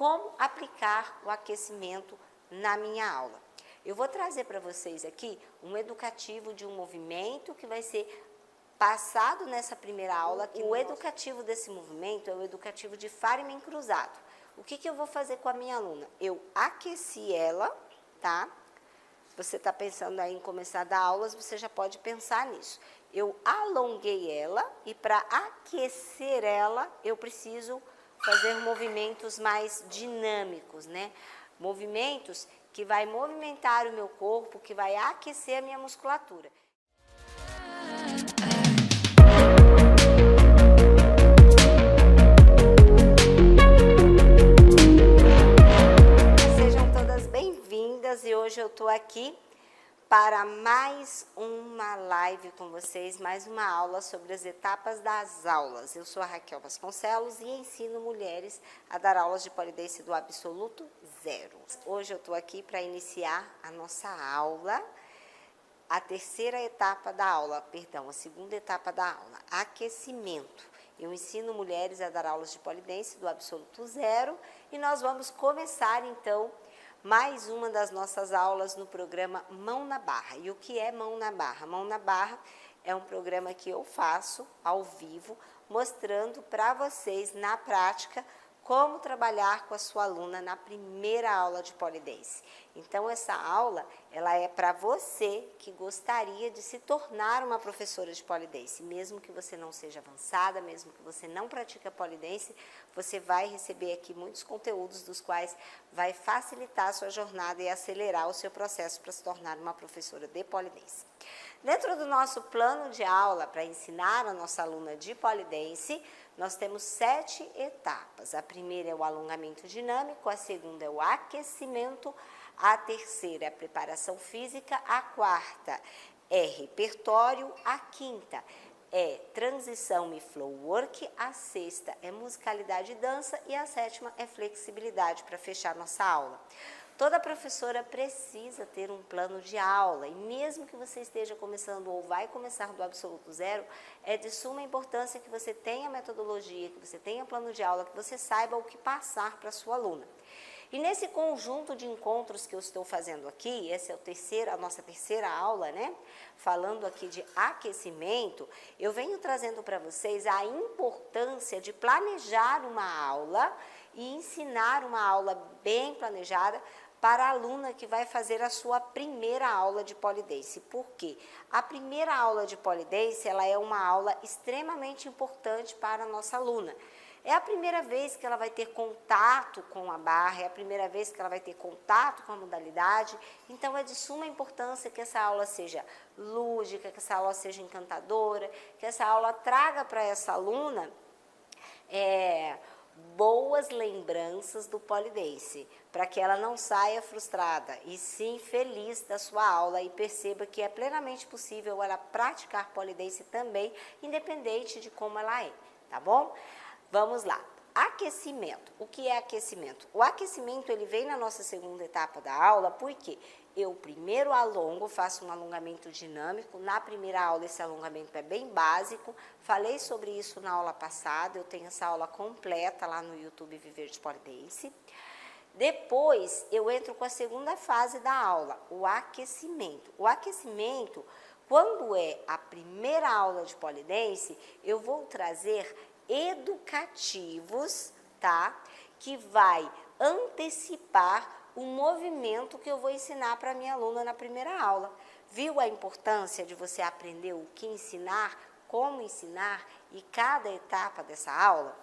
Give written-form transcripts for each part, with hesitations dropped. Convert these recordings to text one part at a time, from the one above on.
como aplicar o aquecimento na minha aula. Eu vou trazer para vocês aqui um educativo de um movimento que vai ser passado nessa primeira aula. O educativo desse movimento é o educativo de Fairman cruzado. O que eu vou fazer com a minha aluna? Eu aqueci ela, tá? Você está pensando aí em começar a dar aulas, você já pode pensar nisso. Eu alonguei ela e para aquecer ela, eu preciso fazer movimentos mais dinâmicos, né? Movimentos que vai movimentar o meu corpo, que vai aquecer a minha musculatura. Sejam todas bem-vindas e hoje eu estou aqui para mais uma live com vocês, mais uma aula sobre as etapas das aulas. Eu sou a Raquel Vasconcelos e ensino mulheres a dar aulas de polidência do absoluto zero. Hoje eu estou aqui para iniciar a nossa aula, a segunda etapa da aula, aquecimento. Eu ensino mulheres a dar aulas de polidência do absoluto zero e nós vamos começar então mais uma das nossas aulas no programa Mão na Barra. E o que é Mão na Barra? Mão na Barra é um programa que eu faço ao vivo, mostrando para vocês na prática como trabalhar com a sua aluna na primeira aula de polidense. Então, essa aula, ela é para você que gostaria de se tornar uma professora de polidense. Mesmo que você não seja avançada, mesmo que você não pratique a polidense, você vai receber aqui muitos conteúdos dos quais vai facilitar a sua jornada e acelerar o seu processo para se tornar uma professora de polidense. Dentro do nosso plano de aula para ensinar a nossa aluna de polidense, nós temos 7 etapas. A primeira é o alongamento dinâmico, a segunda é o aquecimento, a terceira é a preparação física, a quarta é repertório, a quinta é transição e flow work, a sexta é musicalidade e dança e a sétima é flexibilidade para fechar nossa aula. Toda professora precisa ter um plano de aula e mesmo que você esteja começando ou vai começar do absoluto zero, é de suma importância que você tenha metodologia, que você tenha plano de aula, que você saiba o que passar para a sua aluna. E nesse conjunto de encontros que eu estou fazendo aqui, essa é a nossa terceira aula, né? Falando aqui de aquecimento, eu venho trazendo para vocês a importância de planejar uma aula e ensinar uma aula bem planejada para a aluna que vai fazer a sua primeira aula de polidense. Por quê? A primeira aula de polidense, ela é uma aula extremamente importante para a nossa aluna. É a primeira vez que ela vai ter contato com a barra, é a primeira vez que ela vai ter contato com a modalidade, então é de suma importância que essa aula seja lúdica, que essa aula seja encantadora, que essa aula traga para essa aluna boas lembranças do polidense, para que ela não saia frustrada e sim feliz da sua aula e perceba que é plenamente possível ela praticar polidense também, independente de como ela é, tá bom? Vamos lá. Aquecimento. O que é aquecimento? O aquecimento ele vem na nossa segunda etapa da aula, porque eu primeiro alongo, faço um alongamento dinâmico. Na primeira aula esse alongamento é bem básico. Falei sobre isso na aula passada, eu tenho essa aula completa lá no YouTube Viver de Polidense. Depois eu entro com a segunda fase da aula, o aquecimento. O aquecimento, quando é a primeira aula de polidense, eu vou trazer educativos, tá? Que vai antecipar o movimento que eu vou ensinar para a minha aluna na primeira aula. Viu a importância de você aprender o que ensinar, como ensinar e cada etapa dessa aula?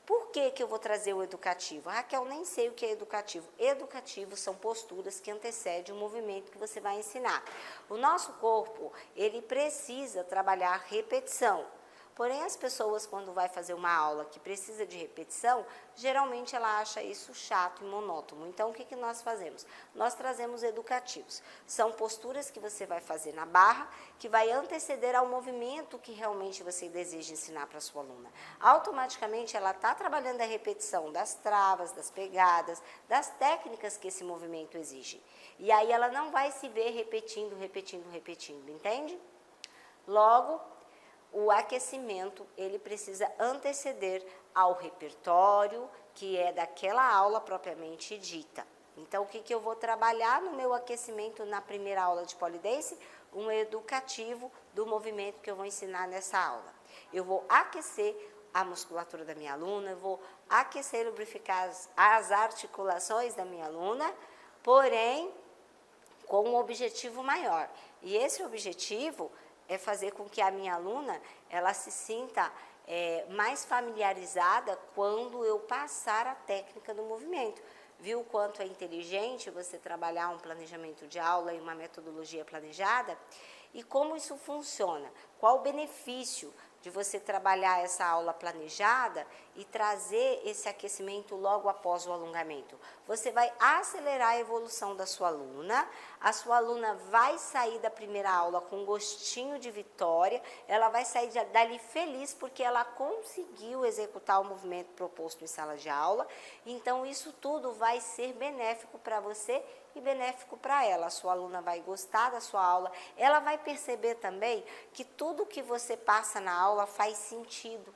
Por que eu vou trazer o educativo? Raquel, nem sei o que é educativo. Educativo são posturas que antecedem o movimento que você vai ensinar. O nosso corpo, ele precisa trabalhar repetição. Porém, as pessoas, quando vai fazer uma aula que precisa de repetição, geralmente ela acha isso chato e monótono. Então, o que nós fazemos? Nós trazemos educativos. São posturas que você vai fazer na barra, que vai anteceder ao movimento que realmente você deseja ensinar para a sua aluna. Automaticamente, ela está trabalhando a repetição das travas, das pegadas, das técnicas que esse movimento exige. E aí, ela não vai se ver repetindo, entende? Logo, o aquecimento, ele precisa anteceder ao repertório, que é daquela aula propriamente dita. Então, o que eu vou trabalhar no meu aquecimento na primeira aula de pole dance? Um educativo do movimento que eu vou ensinar nessa aula. Eu vou aquecer a musculatura da minha aluna, eu vou aquecer e lubrificar as articulações da minha aluna, porém, com um objetivo maior. E esse objetivo é fazer com que a minha aluna ela se sinta mais familiarizada quando eu passar a técnica do movimento. Viu o quanto é inteligente você trabalhar um planejamento de aula e uma metodologia planejada? E como isso funciona? Qual o benefício de você trabalhar essa aula planejada e trazer esse aquecimento logo após o alongamento? Você vai acelerar a evolução da sua aluna, a sua aluna vai sair da primeira aula com gostinho de vitória, ela vai sair dali feliz porque ela conseguiu executar o movimento proposto em sala de aula, então isso tudo vai ser benéfico para você e benéfico para ela. A sua aluna vai gostar da sua aula, ela vai perceber também que tudo que você passa na aula faz sentido.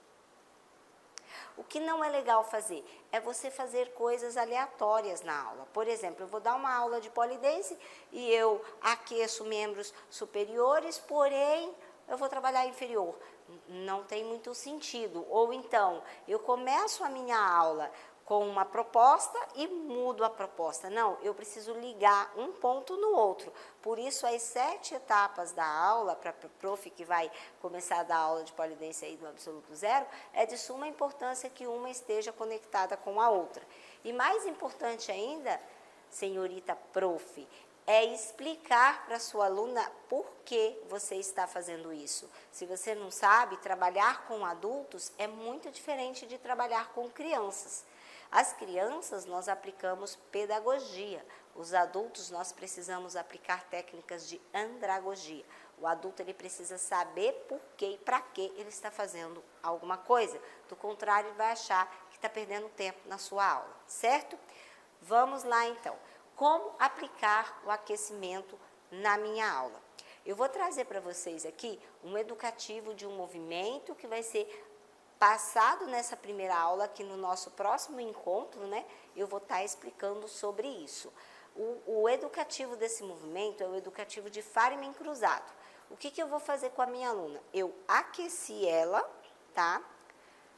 O que não é legal fazer é você fazer coisas aleatórias na aula. Por exemplo, eu vou dar uma aula de pole dance e eu aqueço membros superiores, porém eu vou trabalhar inferior. Não tem muito sentido. Ou então, eu começo a minha aula com uma proposta e mudo a proposta. Não, eu preciso ligar um ponto no outro. Por isso, as 7 etapas da aula, para o prof que vai começar a dar aula de pole dance aí do absoluto zero, é de suma importância que uma esteja conectada com a outra. E mais importante ainda, senhorita prof, é explicar para a sua aluna por que você está fazendo isso. Se você não sabe, trabalhar com adultos é muito diferente de trabalhar com crianças. As crianças, nós aplicamos pedagogia. Os adultos, nós precisamos aplicar técnicas de andragogia. O adulto, ele precisa saber por que e para que ele está fazendo alguma coisa. Do contrário, ele vai achar que está perdendo tempo na sua aula, certo? Vamos lá, então. Como aplicar o aquecimento na minha aula? Eu vou trazer para vocês aqui um educativo de um movimento que vai ser passado nessa primeira aula, que no nosso próximo encontro, né, eu vou estar explicando sobre isso. O educativo desse movimento é o educativo de Fairman cruzado. O que eu vou fazer com a minha aluna? Eu aqueci ela, tá?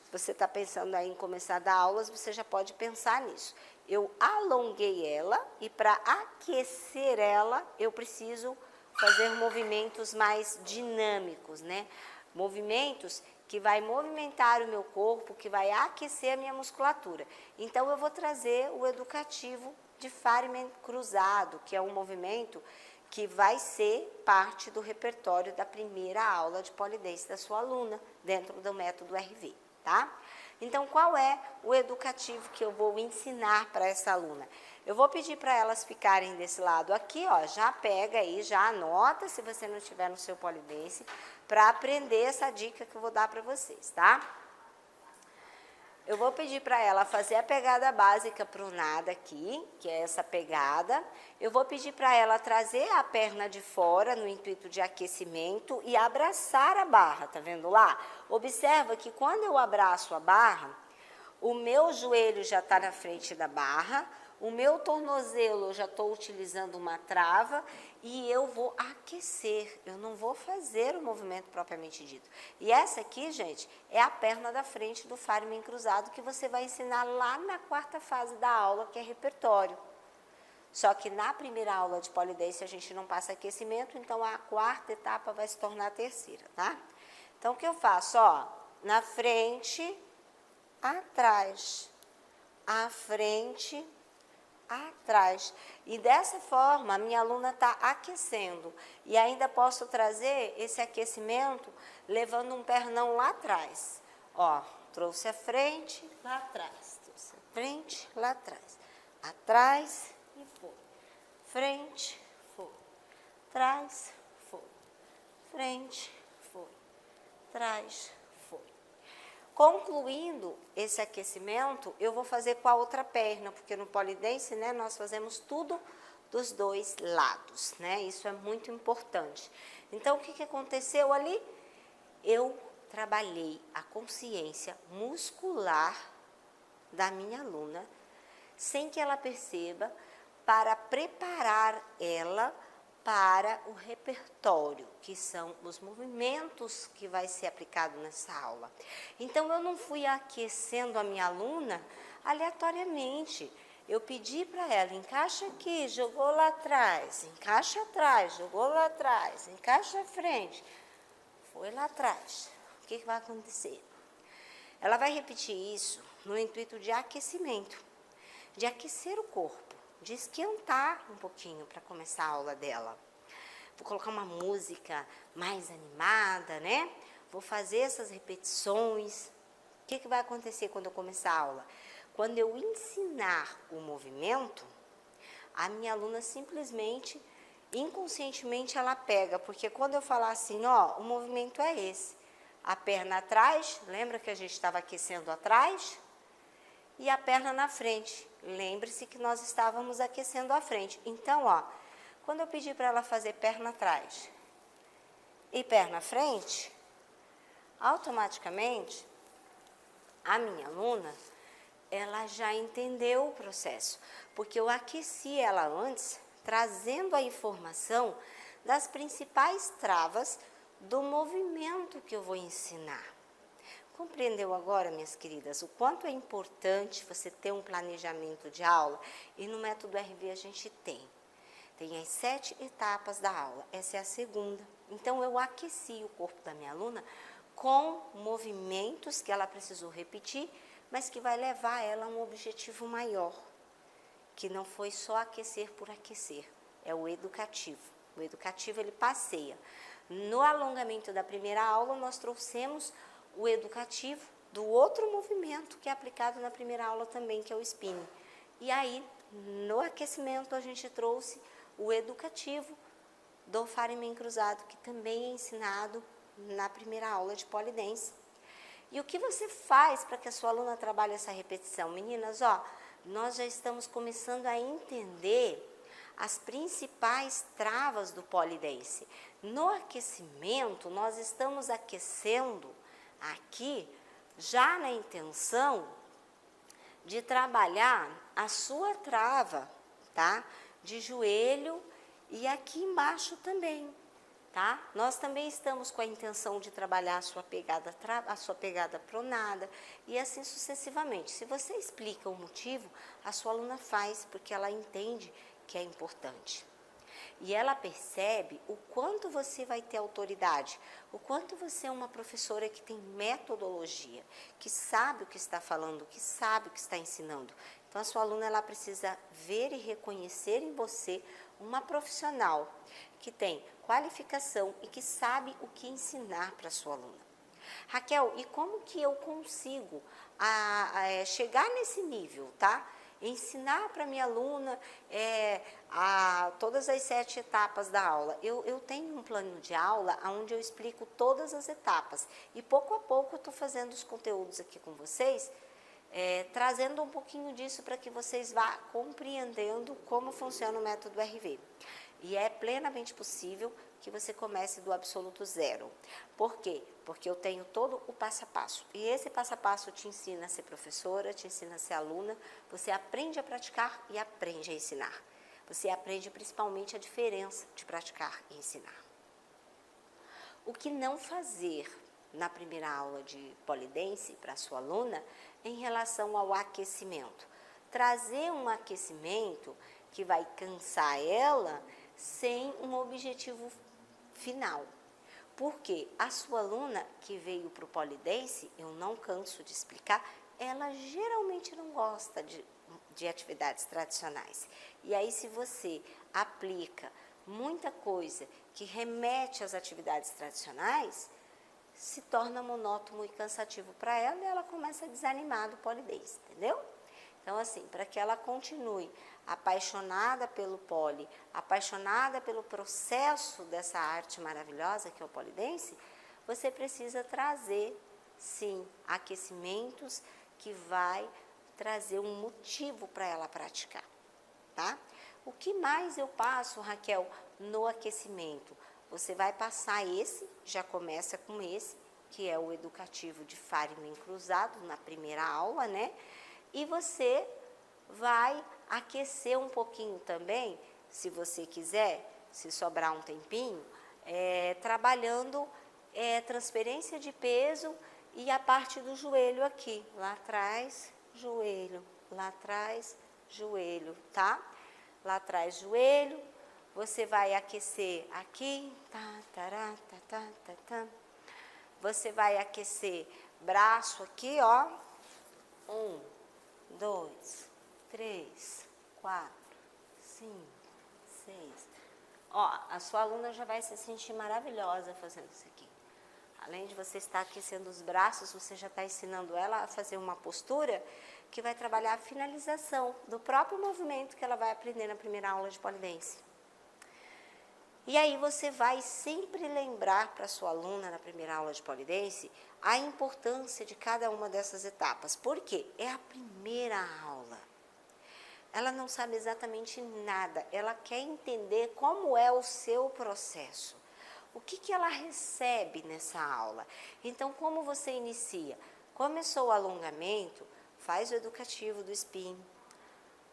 Se você está pensando aí em começar a dar aulas, você já pode pensar nisso. Eu alonguei ela e para aquecer ela, eu preciso fazer movimentos mais dinâmicos, né? Movimentos que vai movimentar o meu corpo, que vai aquecer a minha musculatura. Então, eu vou trazer o educativo de Fairman cruzado, que é um movimento que vai ser parte do repertório da primeira aula de pole dance da sua aluna, dentro do método RV, tá? Então, qual é o educativo que eu vou ensinar para essa aluna? Eu vou pedir para elas ficarem desse lado aqui, ó, já pega aí, já anota, se você não estiver no seu pole dance, para aprender essa dica que eu vou dar para vocês, tá? Eu vou pedir para ela fazer a pegada básica pronada aqui, que é essa pegada. Eu vou pedir para ela trazer a perna de fora no intuito de aquecimento e abraçar a barra, tá vendo lá? Observa que quando eu abraço a barra, o meu joelho já está na frente da barra, o meu tornozelo eu já estou utilizando uma trava e eu vou aquecer, eu não vou fazer o movimento propriamente dito. E essa aqui, gente, é a perna da frente do Fairman cruzado que você vai ensinar lá na 4ª fase da aula, que é repertório. Só que na primeira aula de pole dance a gente não passa aquecimento, então a 4ª etapa vai se tornar a 3ª, tá? Então, o que eu faço? Ó, na frente, atrás, à frente, atrás. E dessa forma, a minha aluna está aquecendo. E ainda posso trazer esse aquecimento levando um pernão lá atrás. Ó, trouxe a frente, lá atrás. Trouxe a frente, lá atrás. Atrás e foi. Frente, foi. Trás, foi. Frente, foi. Trás, foi. Concluindo esse aquecimento, eu vou fazer com a outra perna, porque no pole dance, né, nós fazemos tudo dos 2 lados, né? Isso é muito importante. Então, o que aconteceu ali? Eu trabalhei a consciência muscular da minha aluna, sem que ela perceba, para preparar ela para o repertório, que são os movimentos que vai ser aplicado nessa aula. Então, eu não fui aquecendo a minha aluna aleatoriamente. Eu pedi para ela, encaixa aqui, jogou lá atrás, jogou lá atrás, encaixa à frente, foi lá atrás. O que vai acontecer? Ela vai repetir isso no intuito de aquecimento, de aquecer o corpo, de esquentar um pouquinho para começar a aula dela. Vou colocar uma música mais animada, né? Vou fazer essas repetições. O que vai acontecer quando eu começar a aula? Quando eu ensinar o movimento, a minha aluna simplesmente, inconscientemente, ela pega. Porque quando eu falar assim, ó, o movimento é esse. A perna atrás, lembra que a gente estava aquecendo atrás? E a perna na frente. Lembre-se que nós estávamos aquecendo a frente. Então, ó, quando eu pedir para ela fazer perna atrás e perna à frente, automaticamente, a minha aluna, ela já entendeu o processo, porque eu aqueci ela antes, trazendo a informação das principais travas do movimento que eu vou ensinar. Compreendeu agora, minhas queridas, o quanto é importante você ter um planejamento de aula? E no método RV a gente tem as 7 etapas da aula, essa é a segunda. Então, eu aqueci o corpo da minha aluna com movimentos que ela precisou repetir, mas que vai levar ela a um objetivo maior, que não foi só aquecer por aquecer, é o educativo. O educativo, ele passeia. No alongamento da primeira aula, nós trouxemos o educativo do outro movimento que é aplicado na primeira aula também, que é o spinning. E aí, no aquecimento, a gente trouxe o educativo do Fireman cruzado, que também é ensinado na primeira aula de pole dance. E o que você faz para que a sua aluna trabalhe essa repetição? Meninas, ó, nós já estamos começando a entender as principais travas do pole dance. No aquecimento, nós estamos aquecendo aqui já na intenção de trabalhar a sua trava, tá? De joelho e aqui embaixo também, tá? Nós também estamos com a intenção de trabalhar a sua pegada pronada e assim sucessivamente. Se você explica o motivo, a sua aluna faz porque ela entende que é importante. E ela percebe o quanto você vai ter autoridade, o quanto você é uma professora que tem metodologia, que sabe o que está falando, que sabe o que está ensinando. Então, a sua aluna, ela precisa ver e reconhecer em você uma profissional que tem qualificação e que sabe o que ensinar para a sua aluna. Raquel, e como que eu consigo chegar nesse nível, tá? Ensinar para minha aluna todas as 7 etapas da aula. Eu tenho um plano de aula onde eu explico todas as etapas. E pouco a pouco eu estou fazendo os conteúdos aqui com vocês, trazendo um pouquinho disso para que vocês vá compreendendo como funciona o método RV. E é plenamente possível que você comece do absoluto zero. Por quê? Porque eu tenho todo o passo a passo. E esse passo a passo te ensina a ser professora, te ensina a ser aluna. Você aprende a praticar e aprende a ensinar. Você aprende principalmente a diferença de praticar e ensinar. O que não fazer na primeira aula de pole dance para a sua aluna em relação ao aquecimento? Trazer um aquecimento que vai cansar ela sem um objetivo final. Porque a sua aluna que veio para o pole dance, eu não canso de explicar, ela geralmente não gosta de atividades tradicionais. E aí, se você aplica muita coisa que remete às atividades tradicionais, se torna monótono e cansativo para ela e ela começa a desanimar do pole dance, entendeu? Então, assim, para que ela continue apaixonada pelo pole, apaixonada pelo processo dessa arte maravilhosa que é o pole dance, você precisa trazer, sim, aquecimentos que vai trazer um motivo para ela praticar, tá? O que mais eu passo, Raquel, no aquecimento? Você vai passar já começa com esse, que é o educativo de Fireman cruzado, na primeira aula, né? E você vai aquecer um pouquinho também, se você quiser, se sobrar um tempinho, trabalhando transferência de peso e a parte do joelho aqui, lá atrás, joelho, lá atrás, joelho, tá? Lá atrás, joelho, você vai aquecer aqui, tá, tará, tá, tá, tá, tá. Você vai aquecer braço aqui, ó, 1, 2, 3, 4, 5, 6. Ó, a sua aluna já vai se sentir maravilhosa fazendo isso aqui. Além de você estar aquecendo os braços, você já está ensinando ela a fazer uma postura que vai trabalhar a finalização do próprio movimento que ela vai aprender na primeira aula de pole dance. E aí você vai sempre lembrar para a sua aluna na primeira aula de pole dance a importância de cada uma dessas etapas. Por quê? É a primeira aula. Ela não sabe exatamente nada, ela quer entender como é o seu processo. O que ela recebe nessa aula? Então, como você inicia? Começou o alongamento, faz o educativo do spin,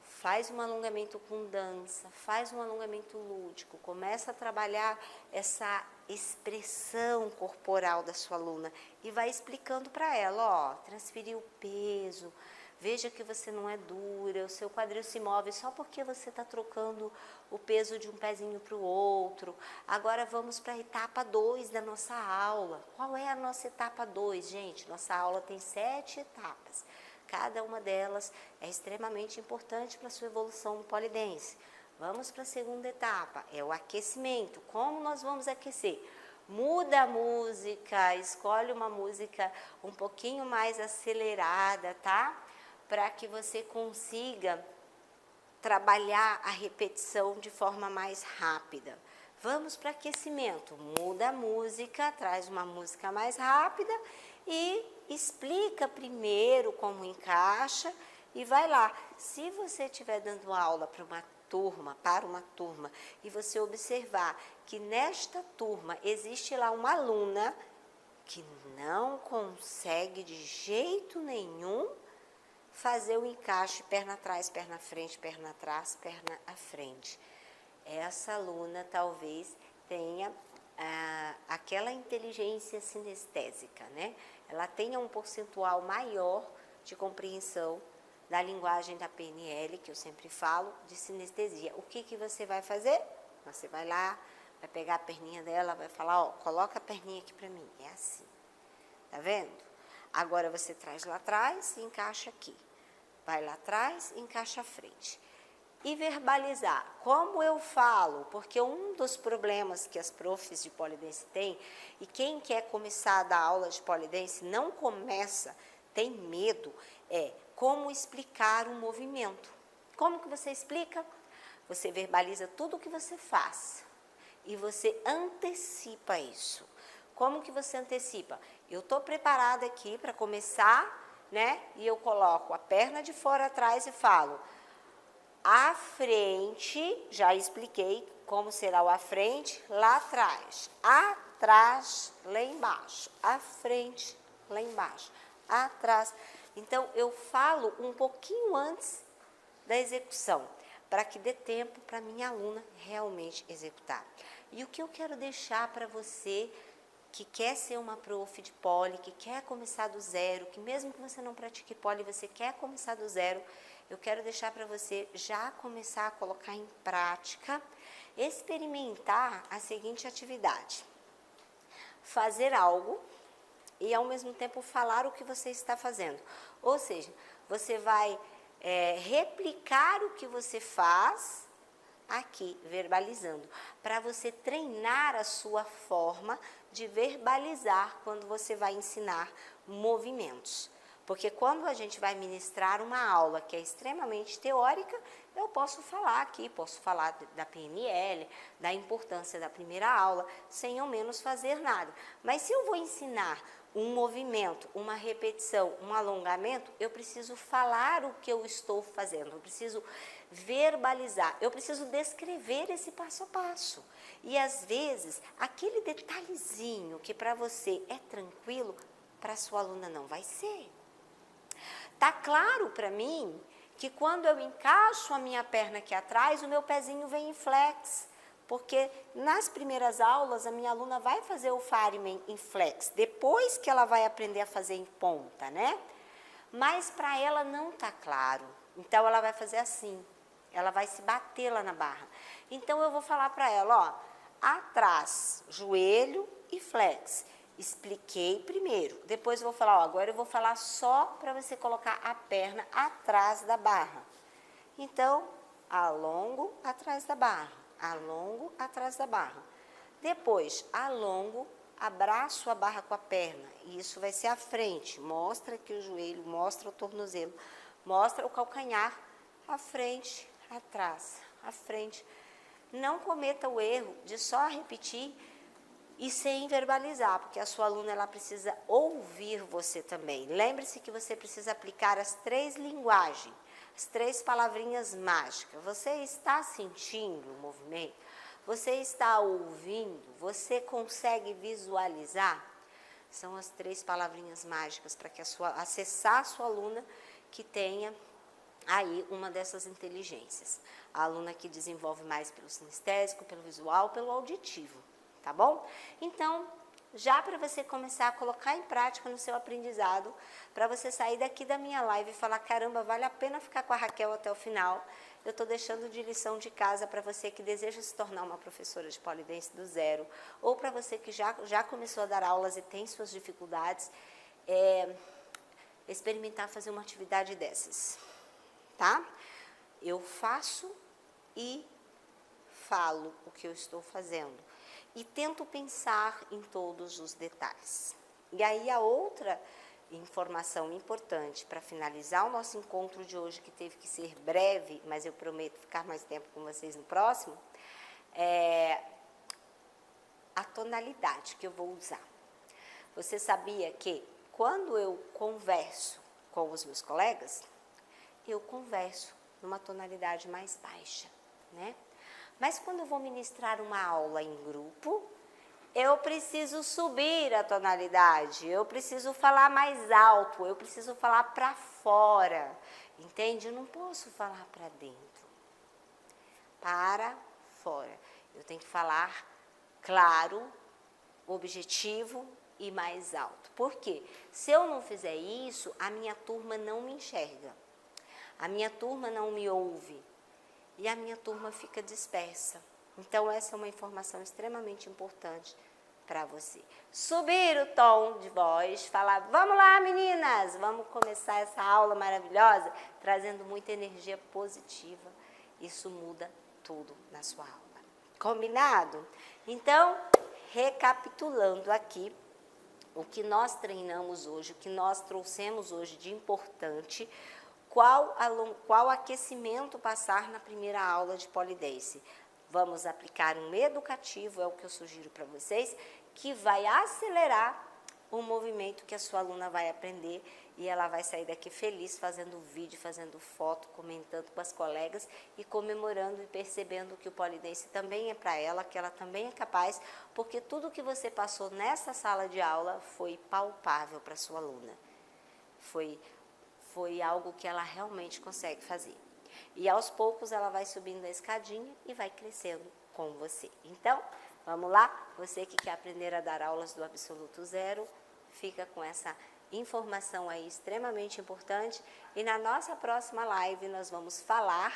faz um alongamento com dança, faz um alongamento lúdico, começa a trabalhar essa expressão corporal da sua aluna e vai explicando para ela, ó, transferir o peso, veja que você não é dura, o seu quadril se move só porque você está trocando o peso de um pezinho para o outro. Agora vamos para a etapa 2 da nossa aula. Qual é a nossa etapa 2, gente? Nossa aula tem 7 etapas. Cada uma delas é extremamente importante para a sua evolução no pole dance. Vamos para a segunda etapa, é o aquecimento. Como nós vamos aquecer? Muda a música, escolhe uma música um pouquinho mais acelerada, tá? Para que você consiga trabalhar a repetição de forma mais rápida. Vamos para aquecimento. Muda a música, traz uma música mais rápida e explica primeiro como encaixa e vai lá. Se você estiver dando aula para uma turma, e você observar que nesta turma existe lá uma aluna que não consegue de jeito nenhum fazer o encaixe perna atrás, perna frente, perna atrás, perna à frente. Essa aluna talvez tenha aquela inteligência sinestésica, né? Ela tenha um percentual maior de compreensão da linguagem da PNL, que eu sempre falo, de sinestesia. O que você vai fazer? Você vai lá, vai pegar a perninha dela, vai falar, ó, coloca a perninha aqui pra mim. É assim. Tá vendo? Agora você traz lá atrás e encaixa aqui. Vai lá atrás e encaixa à frente. E verbalizar. Como eu falo? Porque um dos problemas que as profs de pole dance têm, e quem quer começar a dar aula de pole dance não começa, tem medo, é como explicar um movimento. Como que você explica? Você verbaliza tudo o que você faz e você antecipa isso. Como que você antecipa? Eu estou preparada aqui para começar, né? E eu coloco a perna de fora atrás e falo, à frente, já expliquei como será o à frente, lá atrás, atrás, lá embaixo, à frente, lá embaixo, atrás. Então, eu falo um pouquinho antes da execução, para que dê tempo para minha aluna realmente executar. E o que eu quero deixar para você que quer ser uma prof de pole, que quer começar do zero, que mesmo que você não pratique pole, você quer começar do zero, eu quero deixar para você já começar a colocar em prática, experimentar a seguinte atividade. Fazer algo e ao mesmo tempo falar o que você está fazendo. Ou seja, você vai replicar o que você faz aqui, verbalizando, para você treinar a sua forma de verbalizar quando você vai ensinar movimentos. Porque quando a gente vai ministrar uma aula que é extremamente teórica, eu posso falar aqui, posso falar da PNL, da importância da primeira aula, sem ao menos fazer nada. Mas se eu vou ensinar um movimento, uma repetição, um alongamento, eu preciso falar o que eu estou fazendo, eu preciso verbalizar, eu preciso descrever esse passo a passo. E às vezes, aquele detalhezinho que para você é tranquilo, para a sua aluna não vai ser. Tá claro para mim que quando eu encaixo a minha perna aqui atrás, o meu pezinho vem em flex, porque nas primeiras aulas a minha aluna vai fazer o Fireman em flex, depois que ela vai aprender a fazer em ponta, né? Mas para ela não tá claro, então ela vai fazer assim, ela vai se bater lá na barra. Então eu vou falar para ela, ó, atrás, joelho e flex. Expliquei primeiro, depois eu vou falar, ó, agora eu vou falar só para você colocar a perna atrás da barra. Então, alongo atrás da barra, alongo atrás da barra. Depois, alongo, abraço a barra com a perna, e isso vai ser a frente, mostra aqui o joelho, mostra o tornozelo, mostra o calcanhar, à frente, atrás, à frente. Não cometa o erro de só repetir e sem verbalizar, porque a sua aluna ela precisa ouvir você também. Lembre-se que você precisa aplicar as 3 linguagens, as 3 palavrinhas mágicas. Você está sentindo o movimento? Você está ouvindo? Você consegue visualizar? São as 3 palavrinhas mágicas para que acessar a sua aluna que tenha aí uma dessas inteligências. A aluna que desenvolve mais pelo sinestésico, pelo visual, pelo auditivo, tá bom? Então, já para você começar a colocar em prática no seu aprendizado, para você sair daqui da minha live e falar, caramba, vale a pena ficar com a Raquel até o final, eu estou deixando de lição de casa para você que deseja se tornar uma professora de pole dance do zero, ou para você que já começou a dar aulas e tem suas dificuldades, experimentar fazer uma atividade dessas, tá? Eu faço e falo o que eu estou fazendo e tento pensar em todos os detalhes. E aí a outra informação importante para finalizar o nosso encontro de hoje, que teve que ser breve, mas eu prometo ficar mais tempo com vocês no próximo, é a tonalidade que eu vou usar. Você sabia que quando eu converso com os meus colegas, eu converso numa tonalidade mais baixa, né? Mas quando eu vou ministrar uma aula em grupo, eu preciso subir a tonalidade, eu preciso falar mais alto, eu preciso falar para fora, entende? Eu não posso falar para dentro, para fora. Eu tenho que falar claro, objetivo e mais alto. Por quê? Se eu não fizer isso, a minha turma não me enxerga, a minha turma não me ouve e a minha turma fica dispersa. Então, essa é uma informação extremamente importante para você. Subir o tom de voz, falar, vamos lá meninas, vamos começar essa aula maravilhosa, trazendo muita energia positiva. Isso muda tudo na sua aula. Combinado? Então, recapitulando aqui, o que nós treinamos hoje, o que nós trouxemos hoje de importante, qual aquecimento passar na primeira aula de pole dance. Vamos aplicar um educativo, é o que eu sugiro para vocês, que vai acelerar o movimento que a sua aluna vai aprender e ela vai sair daqui feliz fazendo vídeo, fazendo foto, comentando com as colegas e comemorando e percebendo que o pole dance também é para ela, que ela também é capaz, porque tudo que você passou nessa sala de aula foi palpável para a sua aluna. Foi algo que ela realmente consegue fazer. E aos poucos ela vai subindo a escadinha e vai crescendo com você. Então, vamos lá? Você que quer aprender a dar aulas do absoluto zero, fica com essa informação aí extremamente importante. E na nossa próxima live nós vamos falar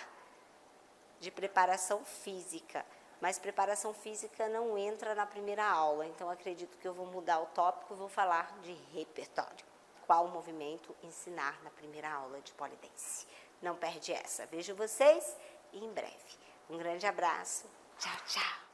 de preparação física. Mas preparação física não entra na primeira aula. Então, acredito que eu vou mudar o tópico e vou falar de repertório. Qual movimento ensinar na primeira aula de pole dance. Não perde essa. Vejo vocês em breve. Um grande abraço. Tchau, tchau.